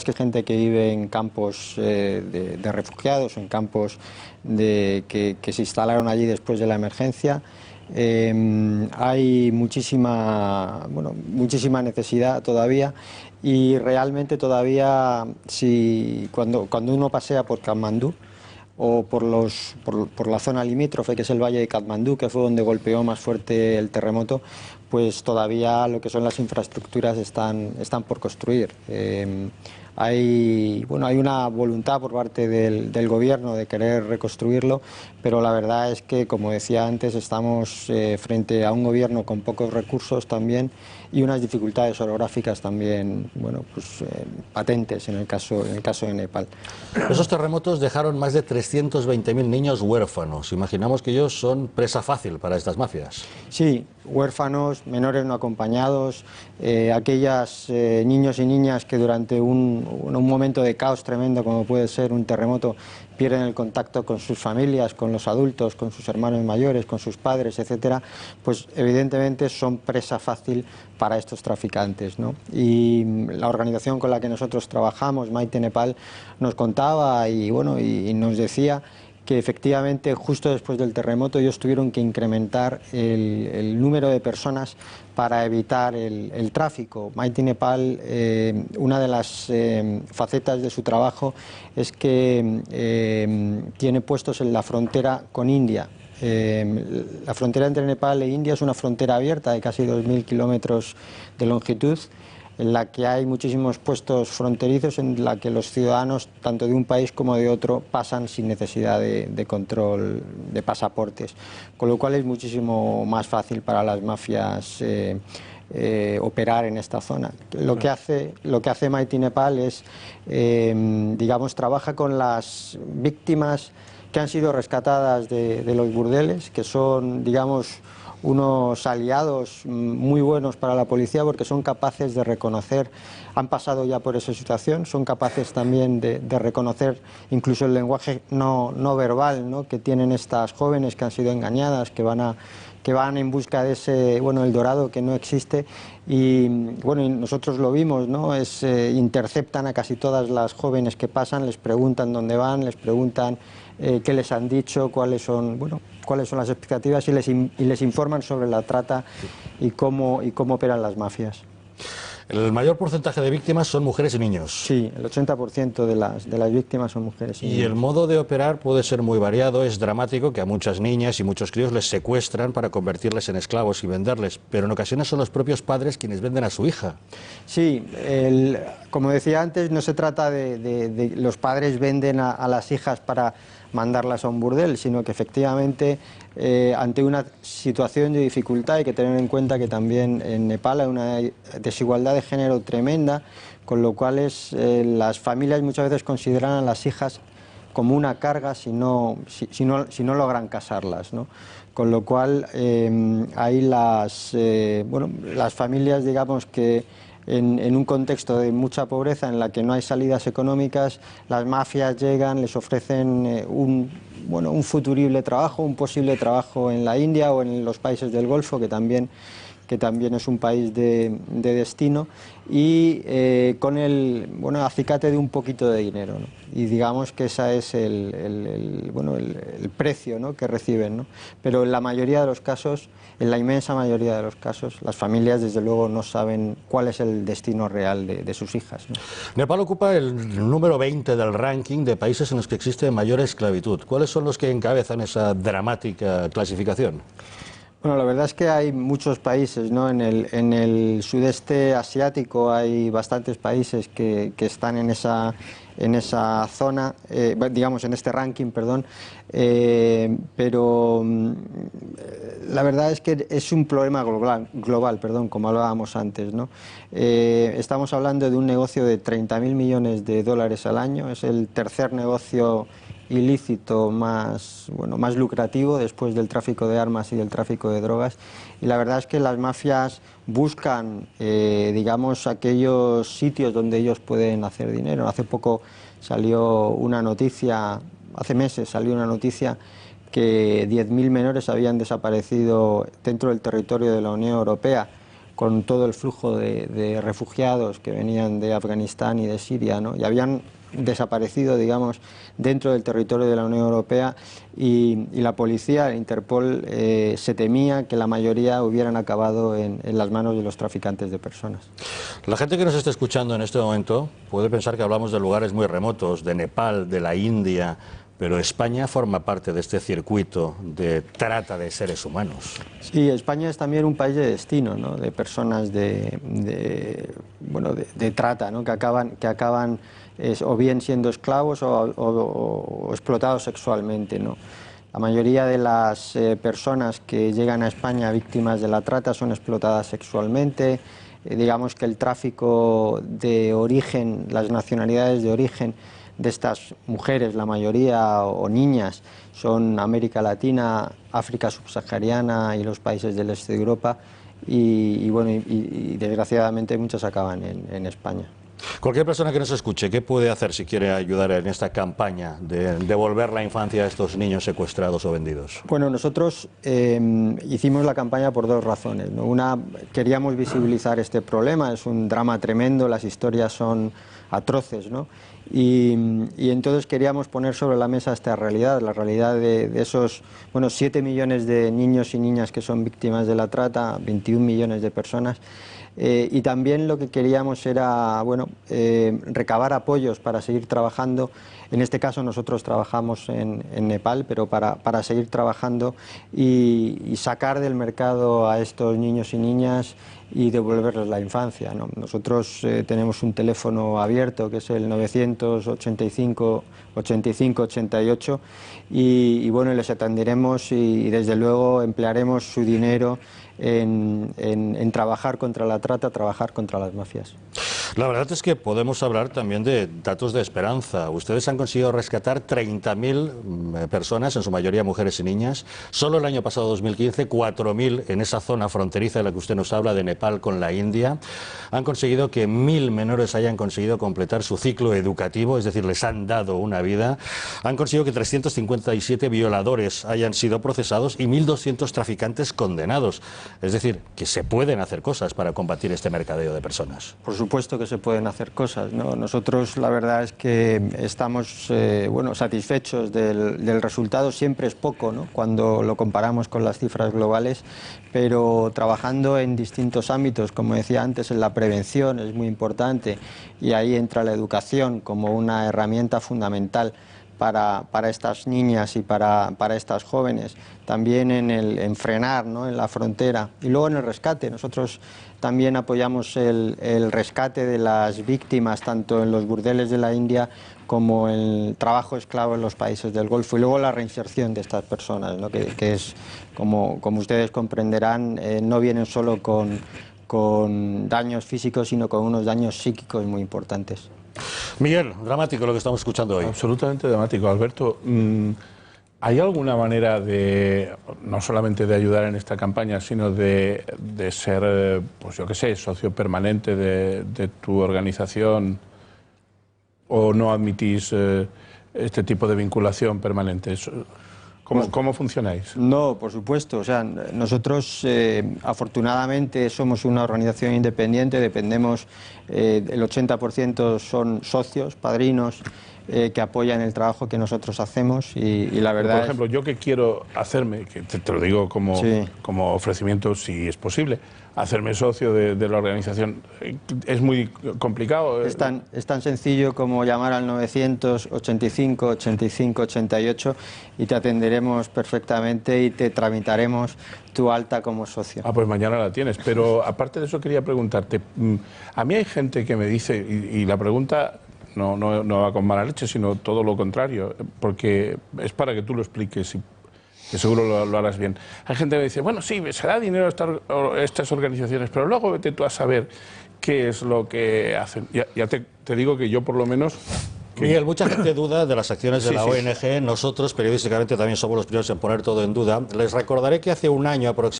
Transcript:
que gente que vive en campos de refugiados, en campos que se instalaron allí después de la emergencia. Hay muchísima necesidad todavía, y realmente todavía, cuando uno pasea por Katmandú o por la zona limítrofe, que es el valle de Katmandú, que fue donde golpeó más fuerte el terremoto, pues todavía lo que son las infraestructuras están por construir. Hay una voluntad por parte del gobierno de querer reconstruirlo, pero la verdad es que, como decía antes, estamos frente a un gobierno con pocos recursos también, y unas dificultades orográficas también, patentes en el caso de Nepal. Esos terremotos dejaron más de 320.000 niños huérfanos. Imaginamos que ellos son presa fácil para estas mafias. Sí, huérfanos, menores no acompañados, aquellos niños y niñas que durante un momento de caos tremendo, como puede ser un terremoto, pierden el contacto con sus familias, con los adultos, con sus hermanos mayores, con sus padres, etcétera, pues evidentemente son presa fácil para estos traficantes, ¿no? Y la organización con la que nosotros trabajamos, Maite Nepal, nos contaba y nos decía que efectivamente justo después del terremoto ellos tuvieron que incrementar el número de personas para evitar el tráfico. Mighty Nepal, una de las facetas de su trabajo es que tiene puestos en la frontera con India. La frontera entre Nepal e India es una frontera abierta de casi 2.000 kilómetros de longitud, en la que hay muchísimos puestos fronterizos, en la que los ciudadanos, tanto de un país como de otro, pasan sin necesidad de control de pasaportes, con lo cual es muchísimo más fácil para las mafias operar en esta zona. Lo que hace Mighty Nepal es, trabaja con las víctimas que han sido rescatadas de los burdeles, que son, unos aliados muy buenos para la policía, porque son capaces de reconocer, han pasado ya por esa situación, son capaces también de reconocer incluso el lenguaje no verbal, ¿no?, que tienen estas jóvenes que han sido engañadas, que van en busca de ese, el dorado que no existe, y nosotros lo vimos, ¿no? Interceptan a casi todas las jóvenes que pasan, les preguntan dónde van, les preguntan qué les han dicho, cuáles son las expectativas, y les informan sobre la trata y cómo operan las mafias. El mayor porcentaje de víctimas son mujeres y niños. Sí, el 80% de las víctimas son mujeres y niños. Y el modo de operar puede ser muy variado, es dramático que a muchas niñas y muchos críos les secuestran para convertirles en esclavos y venderles, pero en ocasiones son los propios padres quienes venden a su hija. Sí, como decía antes, no se trata de los padres venden a las hijas para mandarlas a un burdel, sino que efectivamente ante una situación de dificultad hay que tener en cuenta que también en Nepal hay una desigualdad de género tremenda, con lo cual las familias muchas veces consideran a las hijas como una carga si no logran casarlas, ¿no? Con lo cual hay las familias, que en un contexto de mucha pobreza, en la que no hay salidas económicas, las mafias llegan, les ofrecen un futurible trabajo, un posible trabajo en la India o en los países del Golfo, que también es un país de destino, y con el acicate de un poquito de dinero, ¿no? Y digamos que ese es el precio, ¿no?, que reciben, ¿no? Pero en la mayoría de los casos, en la inmensa mayoría de los casos, las familias desde luego no saben cuál es el destino real de sus hijas, ¿no? Nepal ocupa el número 20 del ranking de países en los que existe mayor esclavitud. ¿Cuáles son los que encabezan esa dramática clasificación? Bueno, la verdad es que hay muchos países, ¿no? En el sudeste asiático hay bastantes países que están en esa zona, en este ranking, perdón, pero la verdad es que es un problema global, como hablábamos antes, ¿no? Estamos hablando de un negocio de 30.000 millones de dólares al año, es el tercer negocio ilícito más lucrativo después del tráfico de armas y del tráfico de drogas, y la verdad es que las mafias buscan aquellos sitios donde ellos pueden hacer dinero. Hace meses salió una noticia que 10.000 menores habían desaparecido dentro del territorio de la Unión Europea, con todo el flujo de refugiados que venían de Afganistán y de Siria, ¿no? Y habían desaparecido, digamos, dentro del territorio de la Unión Europea, y la policía, el Interpol, se temía que la mayoría hubieran acabado en las manos de los traficantes de personas. La gente que nos está escuchando en este momento puede pensar que hablamos de lugares muy remotos, de Nepal, de la India, pero España forma parte de este circuito de trata de seres humanos. Sí, España es también un país de destino, ¿no? De personas de trata, ¿no? que acaban o bien siendo esclavos o explotados sexualmente, ¿no? La mayoría de las personas que llegan a España víctimas de la trata son explotadas sexualmente. Digamos que el tráfico de origen, las nacionalidades de origen de estas mujeres, la mayoría, o niñas, son América Latina, África subsahariana y los países del este de Europa, y desgraciadamente muchas acaban en España. Cualquier persona que nos escuche, ¿qué puede hacer si quiere ayudar en esta campaña de devolver la infancia a estos niños secuestrados o vendidos? Bueno, nosotros hicimos la campaña por dos razones, ¿no? Una, queríamos visibilizar este problema, es un drama tremendo, las historias son atroces, ¿no? Y entonces queríamos poner sobre la mesa esta realidad, la realidad de esos 7 millones de niños y niñas que son víctimas de la trata, 21 millones de personas. Y también lo que queríamos era recabar apoyos para seguir trabajando. En este caso nosotros trabajamos en Nepal, pero para seguir trabajando y sacar del mercado a estos niños y niñas y devolverles la infancia, ¿no? Nosotros tenemos un teléfono abierto que es el 985 85 88 y les atenderemos y desde luego emplearemos su dinero en trabajar contra la trata, trabajar contra las mafias. La verdad es que podemos hablar también de datos de esperanza. Ustedes han conseguido rescatar 30.000 personas, en su mayoría mujeres y niñas. Solo el año pasado, 2015, 4.000 en esa zona fronteriza de la que usted nos habla, de Nepal con la India. Han conseguido que 1.000 menores hayan conseguido completar su ciclo educativo, es decir, les han dado una vida. Han conseguido que 357 violadores hayan sido procesados y 1.200 traficantes condenados. Es decir, que se pueden hacer cosas para combatir este mercadeo de personas. Por supuesto que se pueden hacer cosas, ¿no? Nosotros la verdad es que estamos satisfechos del resultado. Siempre es poco, ¿no?, cuando lo comparamos con las cifras globales, pero trabajando en distintos ámbitos, como decía antes, en la prevención es muy importante, y ahí entra la educación como una herramienta fundamental para estas niñas y para estas jóvenes, también en frenar, ¿no?, en la frontera, y luego en el rescate. Nosotros también apoyamos el rescate de las víctimas, tanto en los burdeles de la India como el trabajo esclavo en los países del Golfo, y luego la reinserción de estas personas, ¿no?, que es, como ustedes comprenderán, no vienen solo con daños físicos, sino con unos daños psíquicos muy importantes. Miguel, dramático lo que estamos escuchando hoy. Absolutamente dramático, Alberto. ¿Hay alguna manera de, no solamente de ayudar en esta campaña, sino de ser, pues yo qué sé, socio permanente de tu organización, o no admitís este tipo de vinculación permanente? ¿Cómo funcionáis? No, por supuesto. O sea, nosotros afortunadamente somos una organización independiente, dependemos, el 80% son socios, padrinos, que apoyan el trabajo que nosotros hacemos, y la verdad Por ejemplo, yo que quiero hacerme, que te lo digo como ofrecimiento si es posible, hacerme socio de la organización, es muy complicado. Es tan sencillo como llamar al 985 85 88 y te atenderemos perfectamente y te tramitaremos tu alta como socio. Ah, pues mañana la tienes. Pero aparte de eso quería preguntarte, a mí hay gente que me dice, y la pregunta no va con mala leche, sino todo lo contrario, porque es para que tú lo expliques y que seguro lo harás bien. Hay gente que me dice, bueno, sí, se da dinero a estas organizaciones, pero luego vete tú a saber qué es lo que hacen. Ya te digo que yo por lo menos... Miguel, mucha gente duda de las acciones de la ONG. Nosotros, periodísticamente, también somos los primeros en poner todo en duda. Les recordaré que hace un año aproximadamente